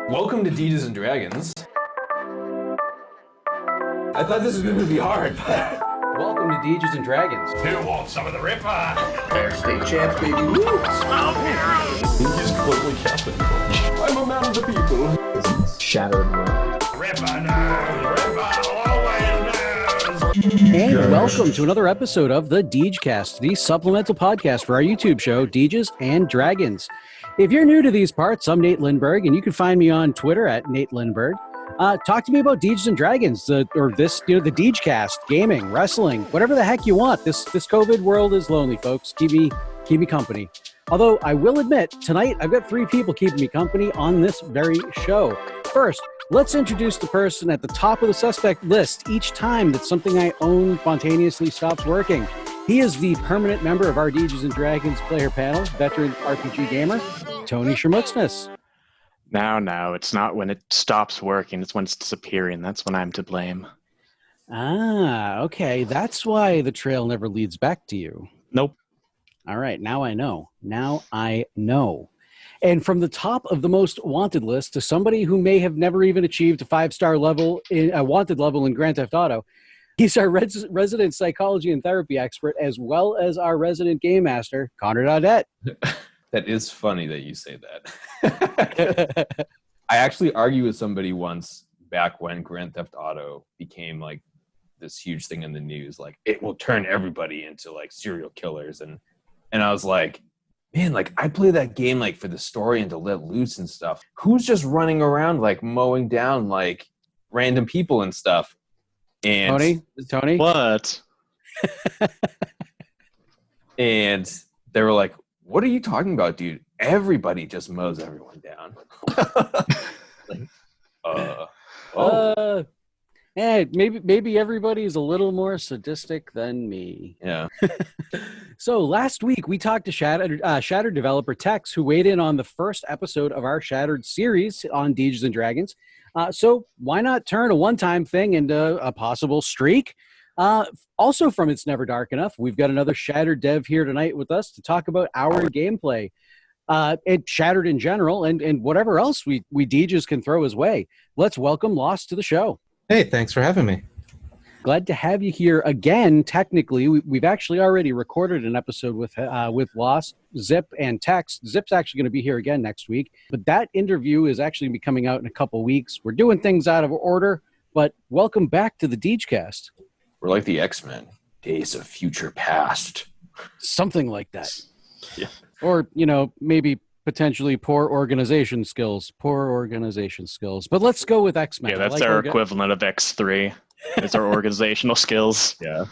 Welcome to Deges and Dragons. I thought this was going to be hard, but... Welcome to Deges and Dragons. Who wants some of the Ripper? They're state champs, baby. Woo! He's completely captain. I'm a man of the people. This is Shattered World. Ripper knows. Ripper always knows. And welcome to another episode of the Degecast, the supplemental podcast for our YouTube show, Deges and Dragons. If you're new to these parts, I'm Nate Lindberg, and you can find me on Twitter at Nate Lindberg. Talk to me about Deges and Dragons, the Degecast, gaming, wrestling, whatever the heck you want. This COVID world is lonely, folks. Keep me company. Although I will admit, tonight I've got 3 people keeping me company on this very show. First, let's introduce the person at the top of the suspect list each time that something I own spontaneously stops working. He is the permanent member of our Deges and Dragons player panel, veteran RPG gamer, Tony Shermutsness. No, it's not when it stops working. It's when it's disappearing. That's when I'm to blame. Ah, okay. That's why the trail never leads back to you. Nope. All right, now I know. And from the top of the most wanted list to somebody who may have never even achieved a 5-star level, a wanted level in Grand Theft Auto, he's our resident psychology and therapy expert, as well as our resident game master, Conrad. That is funny that you say that. I actually argued with somebody once back when Grand Theft Auto became like this huge thing in the news, like it will turn everybody into like serial killers, and I was like, man, like I play that game like for the story and to let loose and stuff. Who's just running around like mowing down like random people and stuff? And Tony, What? and they were like, what are you talking about, dude? Everybody just mows everyone down. maybe everybody's a little more sadistic than me. Yeah. So last week we talked to Shattered developer Tex, who weighed in on the first episode of our Shattered series on Deges and Dragons. So why not turn a one-time thing into a possible streak? Also from It's Never Dark Enough, we've got another Shattered dev here tonight with us to talk about our gameplay, and Shattered in general, and whatever else we Deges can throw his way. Let's welcome Lost to the show. Hey, thanks for having me. Glad to have you here again. Technically, we've actually already recorded an episode with Lost, Zip, and Tex. Zip's actually going to be here again next week, but that interview is actually going to be coming out in a couple weeks. We're doing things out of order, but welcome back to the Degecast. We're like the X-Men. Days of future past. Something like that. Yeah. Or, maybe potentially poor organization skills. But let's go with X-Men. Yeah, that's our equivalent of X3. It's our organizational skills. Yeah.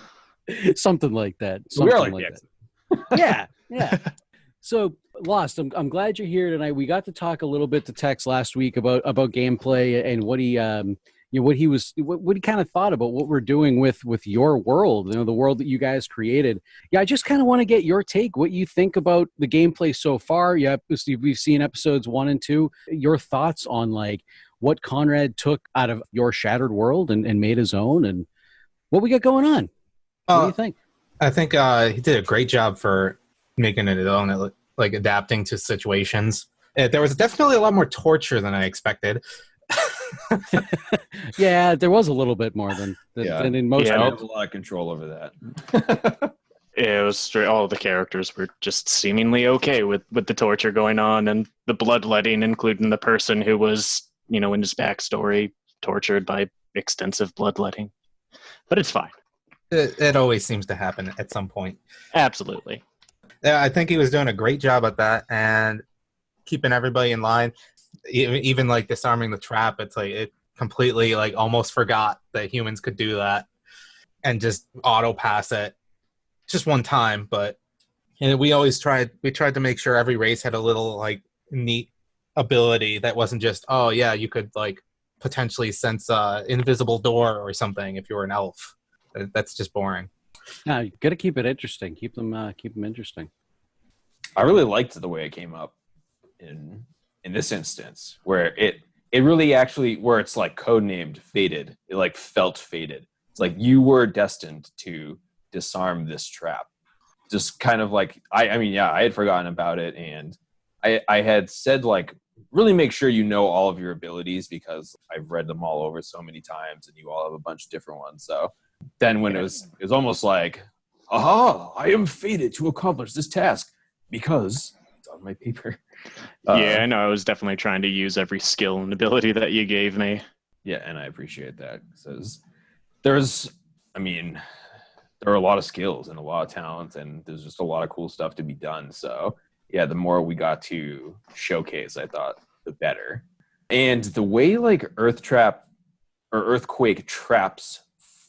Something like that. We are like the X-Men. Yeah. So, Lost, I'm glad you're here tonight. We got to talk a little bit to Tex last week about gameplay and what he what he kind of thought about what we're doing with your world, the world that you guys created. Yeah, I just kind of want to get your take, what you think about the gameplay so far. Yeah, we've seen episodes 1 and 2. Your thoughts on like what Conrad took out of your Shattered world and made his own, and what we got going on. What do you think? I think he did a great job for making it his own, like adapting to situations. There was definitely a lot more torture than I expected. Yeah, there was a little bit more than in most. I have a lot of control over that. It was straight. All the characters were just seemingly okay with the torture going on and the bloodletting, including the person who was, in his backstory, tortured by extensive bloodletting. But it's fine. It always seems to happen at some point. Absolutely. Yeah, I think he was doing a great job at that and keeping everybody in line. Even like disarming the trap, it's like it completely like almost forgot that humans could do that and just auto pass it just one time. But we tried to make sure every race had a little like neat ability that wasn't just, oh yeah, you could like potentially sense invisible door or something if you were an elf. That's just boring. No, you got to keep it interesting. Keep them interesting. I really liked the way it came up in this instance, where it really actually, where it's like codenamed fated. It like felt fated. It's like you were destined to disarm this trap. Just kind of like I had forgotten about it, and I had said like really make sure you know all of your abilities, because I've read them all over so many times and you all have a bunch of different ones. So then when it was almost like, aha, I am fated to accomplish this task because it's on my paper. Yeah, I know. I was definitely trying to use every skill and ability that you gave me. Yeah, and I appreciate that. There are a lot of skills and a lot of talent, and there's just a lot of cool stuff to be done. So yeah, the more we got to showcase, I thought, the better. And the way like earthquake traps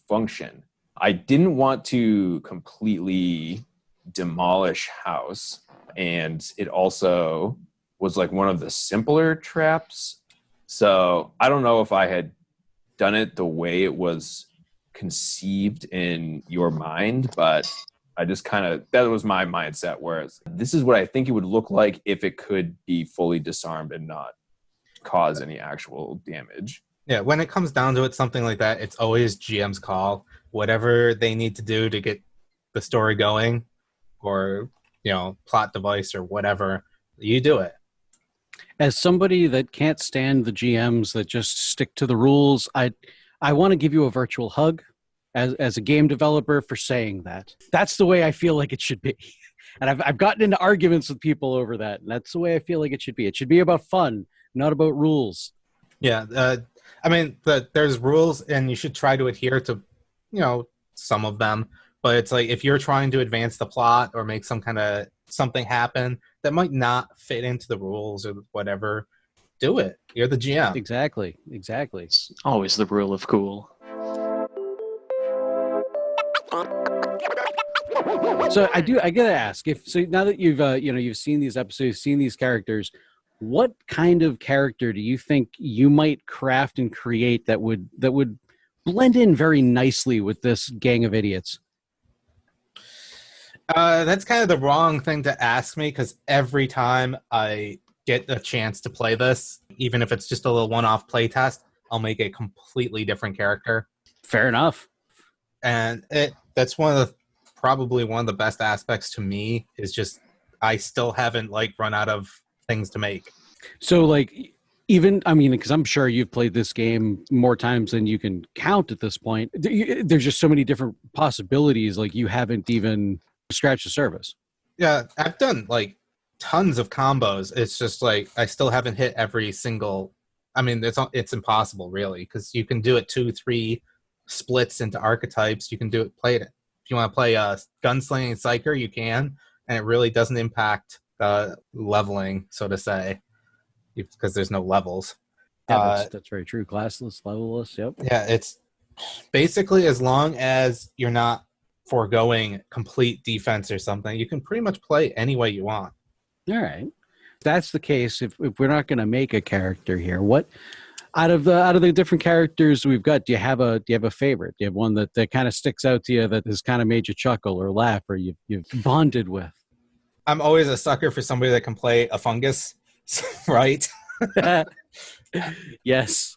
function, I didn't want to completely demolish house, and it also was like one of the simpler traps. So I don't know if I had done it the way it was conceived in your mind, but I just that was my mindset, whereas this is what I think it would look like if it could be fully disarmed and not cause any actual damage. Yeah, when it comes down to it, something like that, it's always GM's call. Whatever they need to do to get the story going, or plot device or whatever, you do it. As somebody that can't stand the GMs that just stick to the rules, I want to give you a virtual hug as a game developer for saying that. That's the way I feel like it should be. And I've gotten into arguments with people over that, and that's the way I feel like it should be. It should be about fun, not about rules. Yeah, there's rules, and you should try to adhere to, some of them. But it's like if you're trying to advance the plot or make some kind of something happen that might not fit into the rules or whatever, do it. You're the GM. Exactly. It's always the rule of cool. So I gotta ask, now that you've seen these episodes, seen these characters, what kind of character do you think you might craft and create that would blend in very nicely with this gang of idiots? That's kind of the wrong thing to ask me, because every time I get a chance to play this, even if it's just a little one-off play test, I'll make a completely different character. Fair enough. And that's probably one of the best aspects to me, is just I still haven't run out of things to make. So because I'm sure you've played this game more times than you can count at this point. There's just so many different possibilities. You haven't even scratched the surface. Yeah, I've done tons of combos. It's just I still haven't hit every single. I mean, it's impossible really, because you can do it 2-3 splits into archetypes. You can play it. If you want to play Gunslinging Psyker, you can, and it really doesn't impact leveling, so to say, because there's no levels. Yeah, that's very true. Classless, levelless, yep. Yeah, it's basically, as long as you're not foregoing complete defense or something, you can pretty much play any way you want. All right. If that's the case, if we're not going to make a character here, what out of the different characters we've got, do you have a favorite? Do you have one that kind of sticks out to you, that has kind of made you chuckle or laugh, or you've bonded with? I'm always a sucker for somebody that can play a fungus, right? Yes.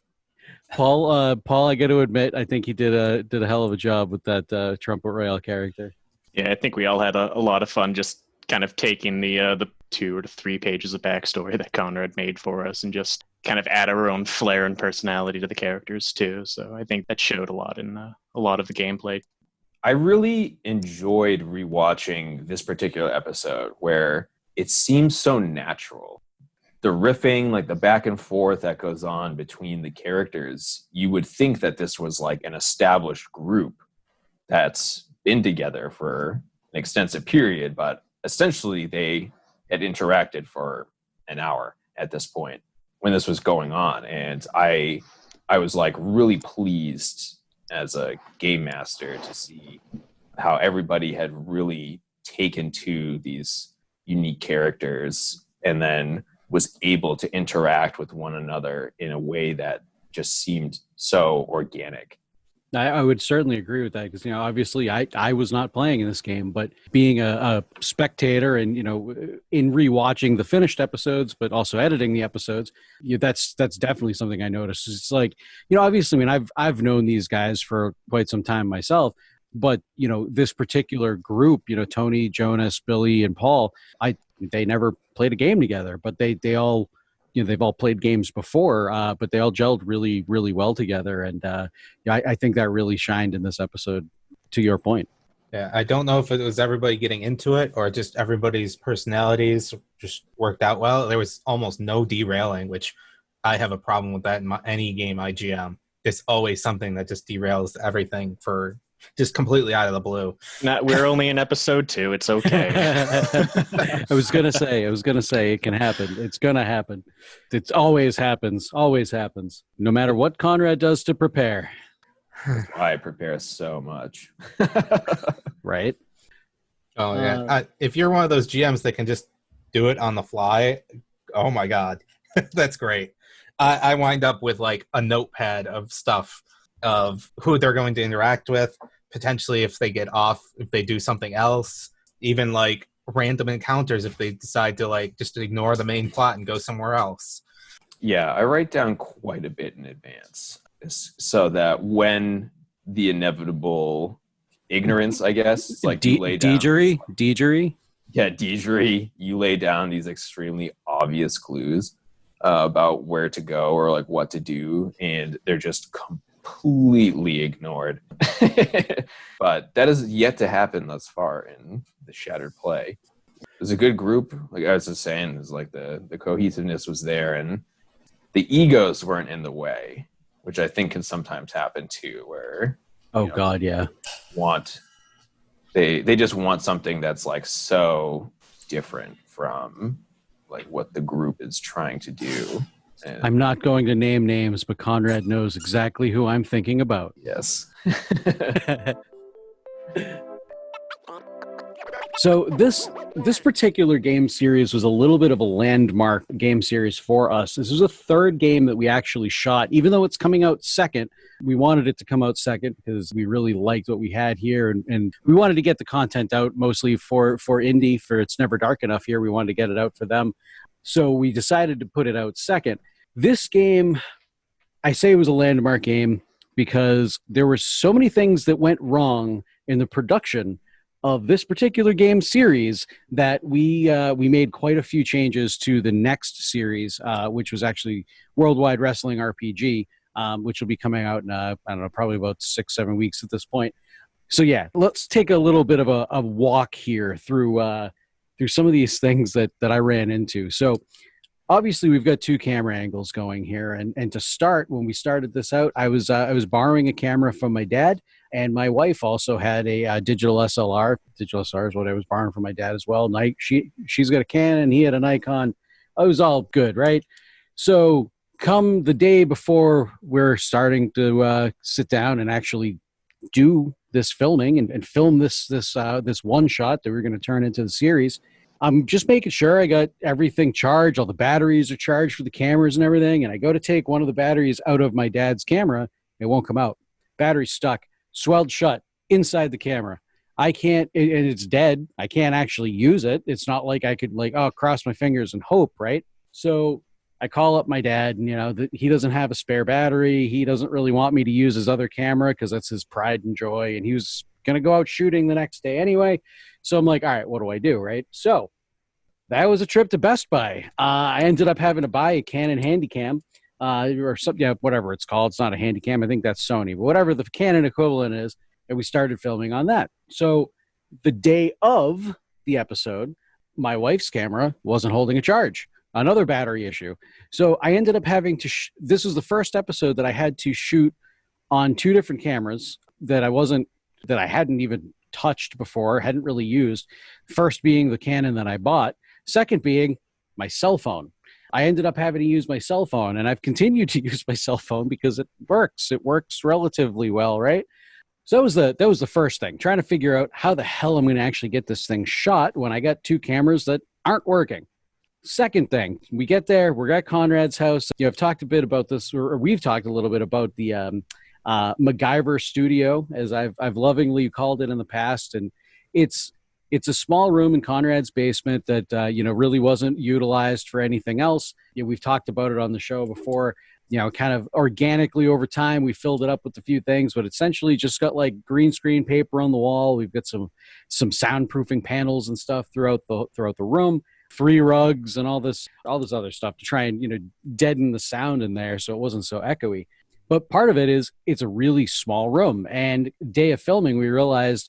Paul, I got to admit, I think he did a hell of a job with that Trumpet Royale character. Yeah, I think we all had a lot of fun just kind of taking the 2 or 3 pages of backstory that Conrad made for us and just kind of add our own flair and personality to the characters too. So I think that showed a lot in a lot of the gameplay. I really enjoyed rewatching this particular episode, where it seems so natural. The riffing, the back and forth that goes on between the characters, you would think that this was an established group that's been together for an extensive period, but essentially they had interacted for an hour at this point when this was going on. And I was really pleased as a game master to see how everybody had really taken to these unique characters and then was able to interact with one another in a way that just seemed so organic. I would certainly agree with that, because obviously I was not playing in this game, but being a spectator and in rewatching the finished episodes, but also editing the episodes, that's definitely something I noticed. It's obviously, I've known these guys for quite some time myself, but this particular group, Tony, Jonas, Billy, and Paul, they never played a game together, but they all they've all played games before, but they all gelled really, really well together. And I think that really shined in this episode, to your point. Yeah, I don't know if it was everybody getting into it or just everybody's personalities just worked out well. There was almost no derailing, which I have a problem with that in any game I GM. There's always something that just derails everything for just completely out of the blue. We're only in episode 2. It's okay. I was gonna say it can happen. It's gonna happen. It always happens. Always happens. No matter what Conrad does to prepare. That's why I prepare so much. Right? Oh yeah. If you're one of those GMs that can just do it on the fly, oh my god, that's great. I wind up with like a notepad of stuff of who they're going to interact with, potentially if they get off, if they do something else, even like random encounters if they decide to like just ignore the main plot and go somewhere else. Yeah, I write down quite a bit in advance so that when the inevitable ignorance, I guess, it's like you lay down. Degery? Yeah, Degery, you lay down these extremely obvious clues about where to go or like what to do, and they're just completely ignored. But that has yet to happen thus far in the Shattered Play. It was a good group, like I was just saying, it was like the cohesiveness was there and the egos weren't in the way, which I think can sometimes happen too, where God, yeah. They just want something that's like so different from like what the group is trying to do. And I'm not going to name names, but Conrad knows exactly who I'm thinking about. yes. So this particular game series was a little bit of a landmark game series for us. This was a third game that we actually shot, even though it's coming out second. We wanted it to come out second because we really liked what we had here, and we wanted to get the content out mostly for INDE, for It's Never Dark Enough here. We wanted to get it out for them. So we decided to put it out second. This game, I say it was a landmark game because there were so many things that went wrong in the production of this particular game series that we made quite a few changes to the next series, which was actually Worldwide Wrestling RPG, which will be coming out in, I don't know, probably about 6-7 weeks at this point. So yeah, let's take a little bit of a walk here through some of these things that I ran into. So obviously we've got 2 camera angles going here. And to start, when we started this out, I was borrowing a camera from my dad, and my wife also had a digital SLR. Digital SLR is what I was borrowing from my dad as well. She's got a Canon, he had a Nikon. It was all good, right? So come the day before we're starting to sit down and actually do this filming and film this one shot that we're going to turn into the series, I'm just making sure I got everything charged. All the batteries are charged for the cameras and everything. And I go to take one of the batteries out of my dad's camera. It won't come out. Battery's stuck, swelled shut inside the camera. I can't, and it's dead. I can't actually use it. It's not like I could cross my fingers and hope, right? So I call up my dad, and he doesn't have a spare battery. He doesn't really want me to use his other camera because that's his pride and joy. And he was going to go out shooting the next day anyway. So I'm like, all right, what do I do, right? So that was a trip to Best Buy. I ended up having to buy a Canon Handycam or something, whatever it's called. It's not a Handycam. I think that's Sony, but whatever the Canon equivalent is. And we started filming on that. So the day of the episode, my wife's camera wasn't holding a charge. Another battery issue. So I ended up having to, this was the first episode that I had to shoot on 2 different cameras that I hadn't even touched before, hadn't really used. First being the Canon that I bought. Second being my cell phone. I ended up having to use my cell phone, and I've continued to use my cell phone because it works. It works relatively well, right? So that was the first thing, trying to figure out how the hell I'm going to actually get this thing shot when I got 2 cameras that aren't working. Second thing, we get there, we're at Conrad's house. I've talked a bit about this, or we've talked a little bit about the MacGyver studio, as I've lovingly called it in the past. And it's a small room in Conrad's basement that, really wasn't utilized for anything else. We've talked about it on the show before. Kind of organically over time, we filled it up with a few things, but essentially just got like green screen paper on the wall. We've got some soundproofing panels and stuff throughout the room. 3 rugs and all this other stuff to try and, deaden the sound in there so it wasn't so echoey. But part of it is it's a really small room. And day of filming, we realized,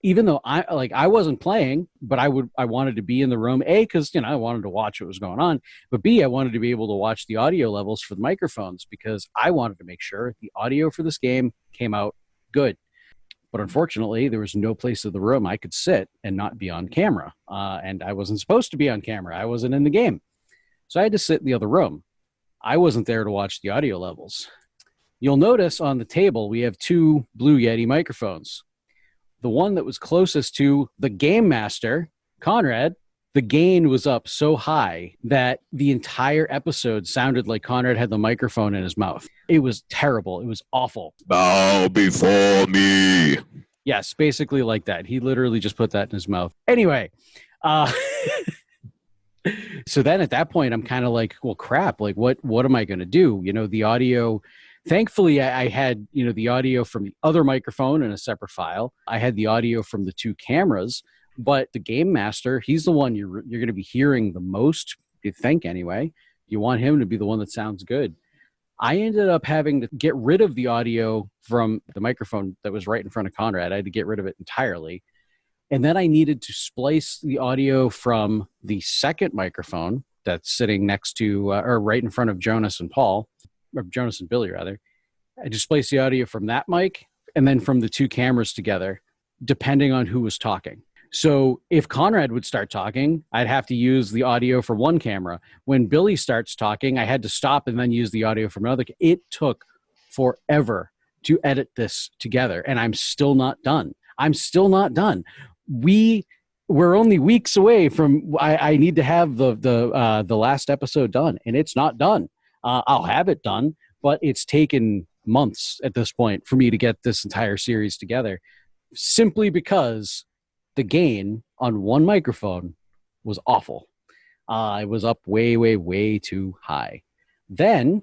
even though I wasn't playing, but I wanted to be in the room, A, because I wanted to watch what was going on, but B, I wanted to be able to watch the audio levels for the microphones because I wanted to make sure the audio for this game came out good. But unfortunately, there was no place in the room I could sit and not be on camera. And I wasn't supposed to be on camera. I wasn't in the game. So I had to sit in the other room. I wasn't there to watch the audio levels. You'll notice on the table, we have 2 Blue Yeti microphones. The one that was closest to the game master, Conrad, the gain was up so high that the entire episode sounded like Conrad had the microphone in his mouth. It was terrible. It was awful. Bow before me. Yes, basically like that. He literally just put that in his mouth. Anyway, so then at that point, I'm kind of like, well, crap, like what am I going to do? The audio, thankfully I had, the audio from the other microphone in a separate file. I had the audio from the 2 cameras, but the game master, he's the one you're going to be hearing the most, you think anyway. You want him to be the one that sounds good. I ended up having to get rid of the audio from the microphone that was right in front of Conrad. I had to get rid of it entirely. And then I needed to splice the audio from the second microphone that's sitting next to, or right in front of Jonas and Paul, or Jonas and Billy, rather. I just spliced the audio from that mic and then from the 2 cameras together, depending on who was talking. So if Conrad would start talking, I'd have to use the audio from one camera. When Billy starts talking, I had to stop and then use the audio from another. It took forever to edit this together, and I'm still not done. We're only weeks away from. I need to have the last episode done, and it's not done. I'll have it done, but it's taken months at this point for me to get this entire series together, simply because the gain on one microphone was awful. It was up way, way, way too high. Then,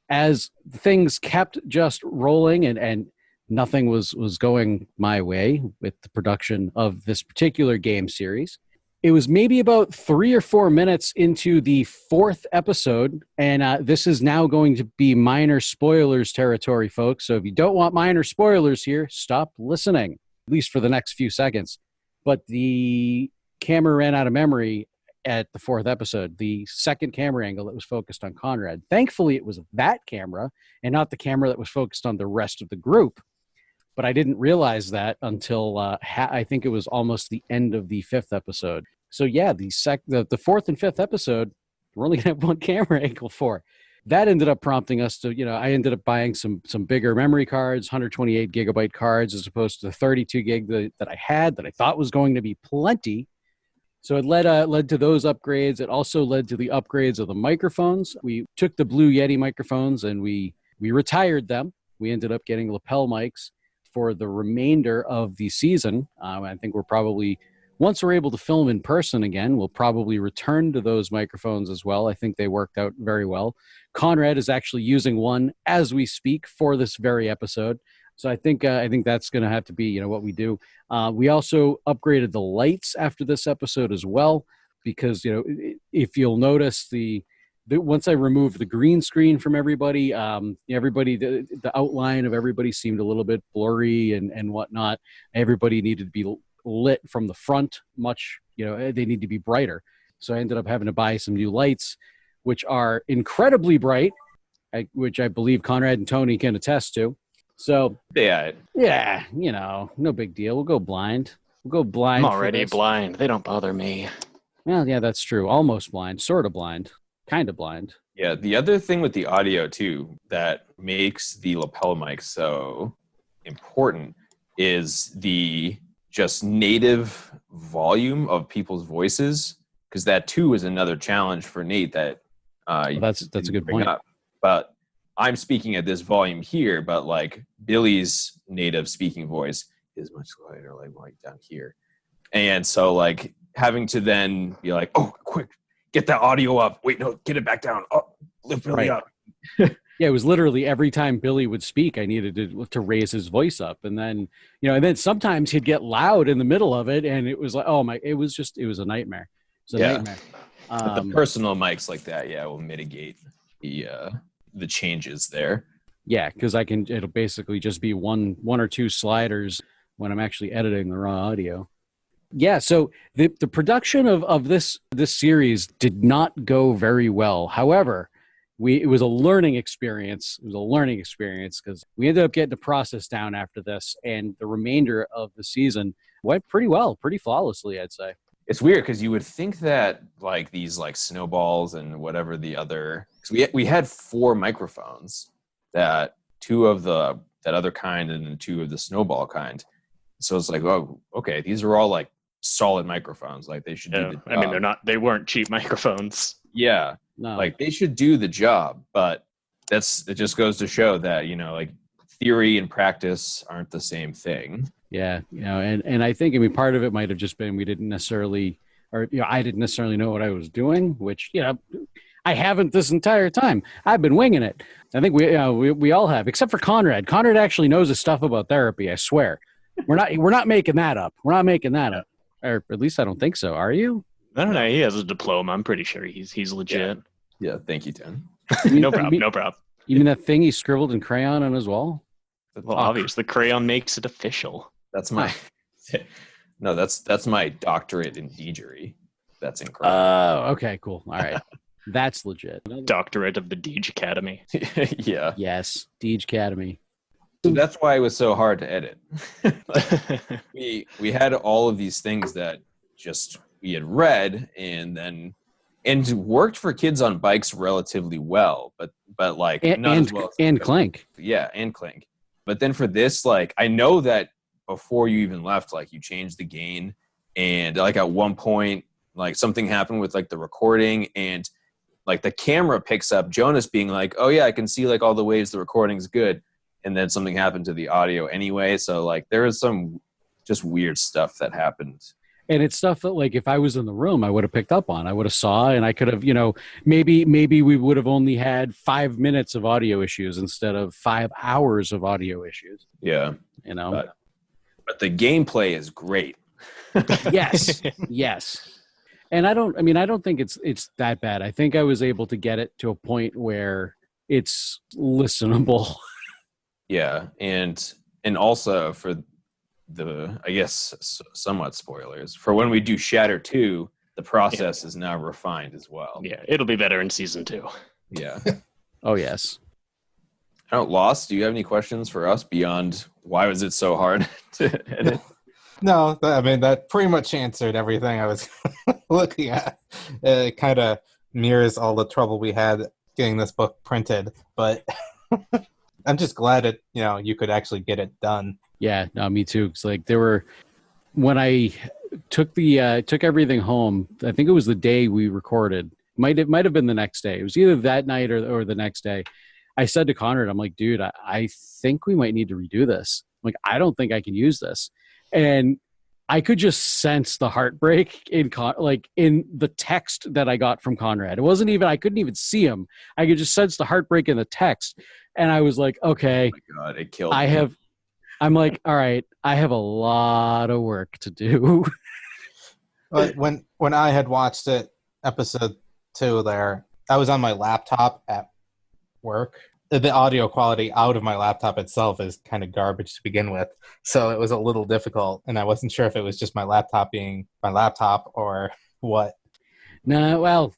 as things kept just rolling and nothing was going my way with the production of this particular game series, it was maybe about 3 or 4 minutes into the 4th episode, and this is now going to be minor spoilers territory, folks. So if you don't want minor spoilers here, stop listening, at least for the next few seconds. But the camera ran out of memory at the 4th episode, the second camera angle that was focused on Conrad. Thankfully, it was that camera and not the camera that was focused on the rest of the group. But I didn't realize that until I think it was almost the end of the 5th episode. So yeah, the 4th and 5th episode, we're only going to have one camera angle for. That ended up prompting us to, I ended up buying some bigger memory cards, 128 gigabyte cards, as opposed to the 32 gig that I had that I thought was going to be plenty. So it led to those upgrades. It also led to the upgrades of the microphones. We took the Blue Yeti microphones and we retired them. We ended up getting lapel mics for the remainder of the season. I think once we're able to film in person again, we'll probably return to those microphones as well. I think they worked out very well. Conrad is actually using one as we speak for this very episode. So I think that's going to have to be, what we do. We also upgraded the lights after this episode as well, because, if you'll notice once I removed the green screen from everybody, the outline of everybody seemed a little bit blurry and whatnot. Everybody needed to be lit from the front much, they need to be brighter. So I ended up having to buy some new lights, which are incredibly bright, which I believe Conrad and Tony can attest to. So Yeah, no big deal. We'll go blind. I'm already blind. They don't bother me. Well, yeah, that's true. Almost blind, sort of blind. Kind of blind. Yeah, the other thing with the audio too that makes the lapel mic so important is the just native volume of people's voices, because that too is another challenge for Nate that that's a good point. But I'm speaking at this volume here, but like Billy's native speaking voice is much lighter, like down here. And so like having to then be like, oh, quick, get that audio up. Wait, no, get it back down. Oh, lift Billy up. Yeah, it was literally every time Billy would speak, I needed to raise his voice up, and then and then sometimes he'd get loud in the middle of it, and it was like, oh my, it was a nightmare. It was a Yeah. nightmare. But the personal mics like that, yeah, will mitigate the changes there. Yeah, because it'll basically just be one or two sliders when I'm actually editing the raw audio. Yeah, so the production of this series did not go very well. However, it was a learning experience. It was a learning experience because we ended up getting the process down after this, and the remainder of the season went pretty well, pretty flawlessly, I'd say. It's weird because you would think that like these like snowballs and whatever the other, because we had 4 microphones, that 2 of that other kind and then 2 of the snowball kind. So it's like, oh, okay, these are all like solid microphones. Like they should do the job. I mean, they weren't cheap microphones. Yeah, No, like they should do the job, but it just goes to show that like theory and practice aren't the same thing. yeah, and I think, I mean, part of it might have just been we didn't necessarily, or I didn't necessarily know what I was doing, which I haven't this entire time. I've been winging it. I think we all have, except for Conrad. Conrad actually knows his stuff about therapy. I swear. We're not making that up. We're not making that up, or at least I don't think so. Are you? I don't know. He has a diploma. I'm pretty sure he's legit. Yeah, thank you, Tim. No problem. No problem. You mean that thing he scribbled in crayon on his wall? Well, obvious. The crayon makes it official. That's my no. That's my doctorate in Degery. That's incredible. Oh, okay, cool. All right, that's legit. Doctorate of the Deges Academy. Yeah. Yes, Deges Academy. So that's why it was so hard to edit. we had all of these things that just we had read and worked for kids on bikes relatively well, but like not as well as Clank. Yeah, and Clank. But then for this, like I know that before you even left, like you changed the gain, and like at one point, like something happened with like the recording, and like the camera picks up Jonas being like, "Oh yeah, I can see like all the waves the recording's good." And then something happened to the audio anyway. So like there was some just weird stuff that happened. And it's stuff that like if I was in the room, I would have picked up on. I would have saw, and I could have, maybe we would have only had 5 minutes of audio issues instead of 5 hours of audio issues. Yeah. But the gameplay is great. Yes. Yes. And I don't think it's that bad. I think I was able to get it to a point where it's listenable. Yeah, and also for the, I guess, somewhat spoilers, for when we do Shatter 2, the process is now refined as well. Yeah, it'll be better in season 2. Yeah. Oh, yes. Lost, do you have any questions for us beyond why was it so hard to edit? No, I mean, that pretty much answered everything I was looking at. It kind of mirrors all the trouble we had getting this book printed, but I'm just glad you could actually get it done. Yeah, no, me too. It's like when I took everything home, I think it was the day we recorded. It might have been the next day. It was either that night or the next day. I said to Conrad, I'm like, dude, I think we might need to redo this. I'm like, I don't think I can use this. And I could just sense the heartbreak in the text that I got from Conrad. It wasn't even, I couldn't even see him. I could just sense the heartbreak in the text. And I was like, okay, Oh my God, it killed me. I'm like, all right, I have a lot of work to do. But when I had watched it, episode 2 there, I was on my laptop at work. The audio quality out of my laptop itself is kind of garbage to begin with. So it was a little difficult, and I wasn't sure if it was just my laptop being my laptop or what. No, well,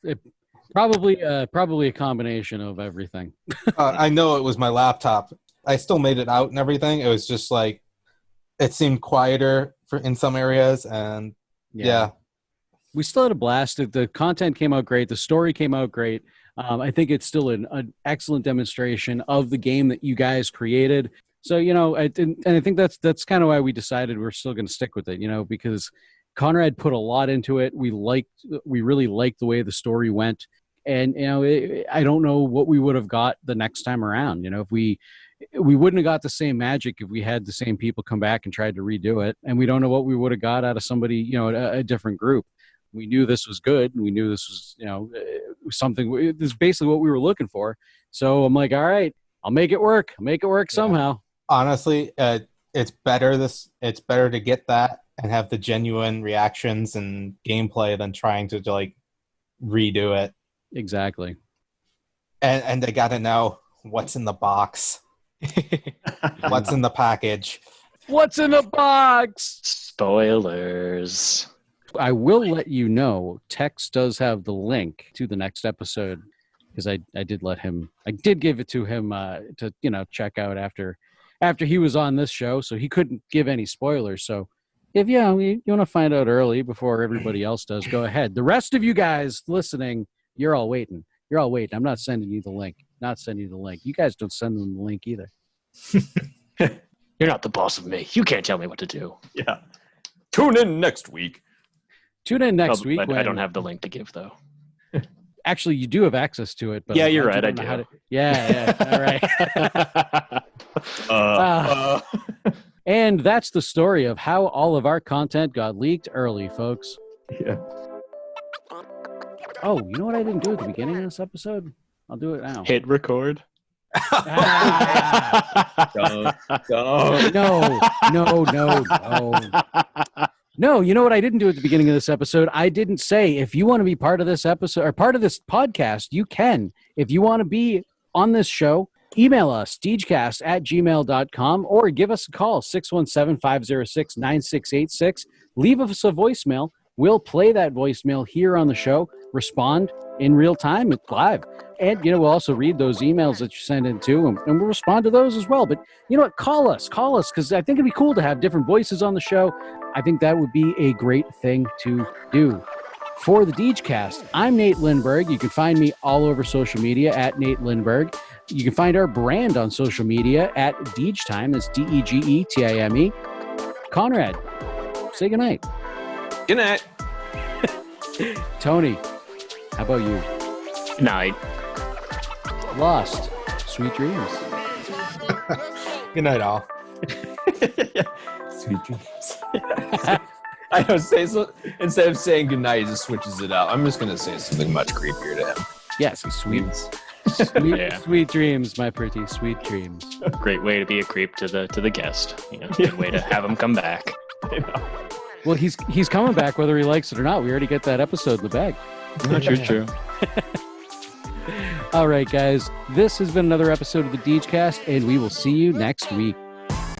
probably a combination of everything. I know it was my laptop. I still made it out and everything. It was just like it seemed quieter in some areas, and yeah. We still had a blast. The content came out great. The story came out great. I think it's still an excellent demonstration of the game that you guys created. So, I think that's kind of why we decided we're still going to stick with it, because Conrad put a lot into it. We really liked the way the story went. And, I don't know what we would have got the next time around. If we wouldn't have got the same magic if we had the same people come back and tried to redo it. And we don't know what we would have got out of somebody, a different group. We knew this was good, and we knew this was, something. This is basically what we were looking for. So I'm like, all right, I'll make it work. Somehow. Honestly, it's better to get that and have the genuine reactions and gameplay than trying to like redo it. Exactly. And they got to know what's in the box, what's in the package. What's in the box? Spoilers. I will let you know, Tex does have the link to the next episode because I did give it to him to, check out after he was on this show. So he couldn't give any spoilers. So if you want to find out early before everybody else does, go ahead. The rest of you guys listening, you're all waiting. I'm not sending you the link. You guys don't send them the link either. You're not the boss of me. You can't tell me what to do. Yeah. Tune in next week. Tune in next week. I don't have the link to give, though. Actually, you do have access to it. But yeah, you're right. I do. All right. And that's the story of how all of our content got leaked early, folks. Yeah. Oh, you know what I didn't do at the beginning of this episode? I'll do it now. Hit record. Don't. No, you know what I didn't do at the beginning of this episode? I didn't say if you want to be part of this episode or part of this podcast, you can. If you want to be on this show, email us, degecast@gmail.com, or give us a call, 617-506-9686. Leave us a voicemail. We'll play that voicemail here on the show, respond in real time, live. And, we'll also read those emails that you send in too, and we'll respond to those as well. But you know what? Call us, because I think it'd be cool to have different voices on the show. I think that would be a great thing to do. For the Degecast, I'm Nate Lindberg. You can find me all over social media at Nate Lindberg. You can find our brand on social media at Degetime. That's Degetime. Conrad, say goodnight. Good night. Tony, how about you? Night. Lost. Sweet dreams. Good night, all. Sweet dreams. I don't say so. Instead of saying goodnight, he just switches it out. I'm just going to say something much creepier to him. Yes, sweet dreams, my pretty sweet dreams. Great way to be a creep to the guest. Good way to have him come back. I know. Well, he's coming back whether he likes it or not. We already get that episode in the bag. True. All right, guys. This has been another episode of the Degecast, and we will see you next week.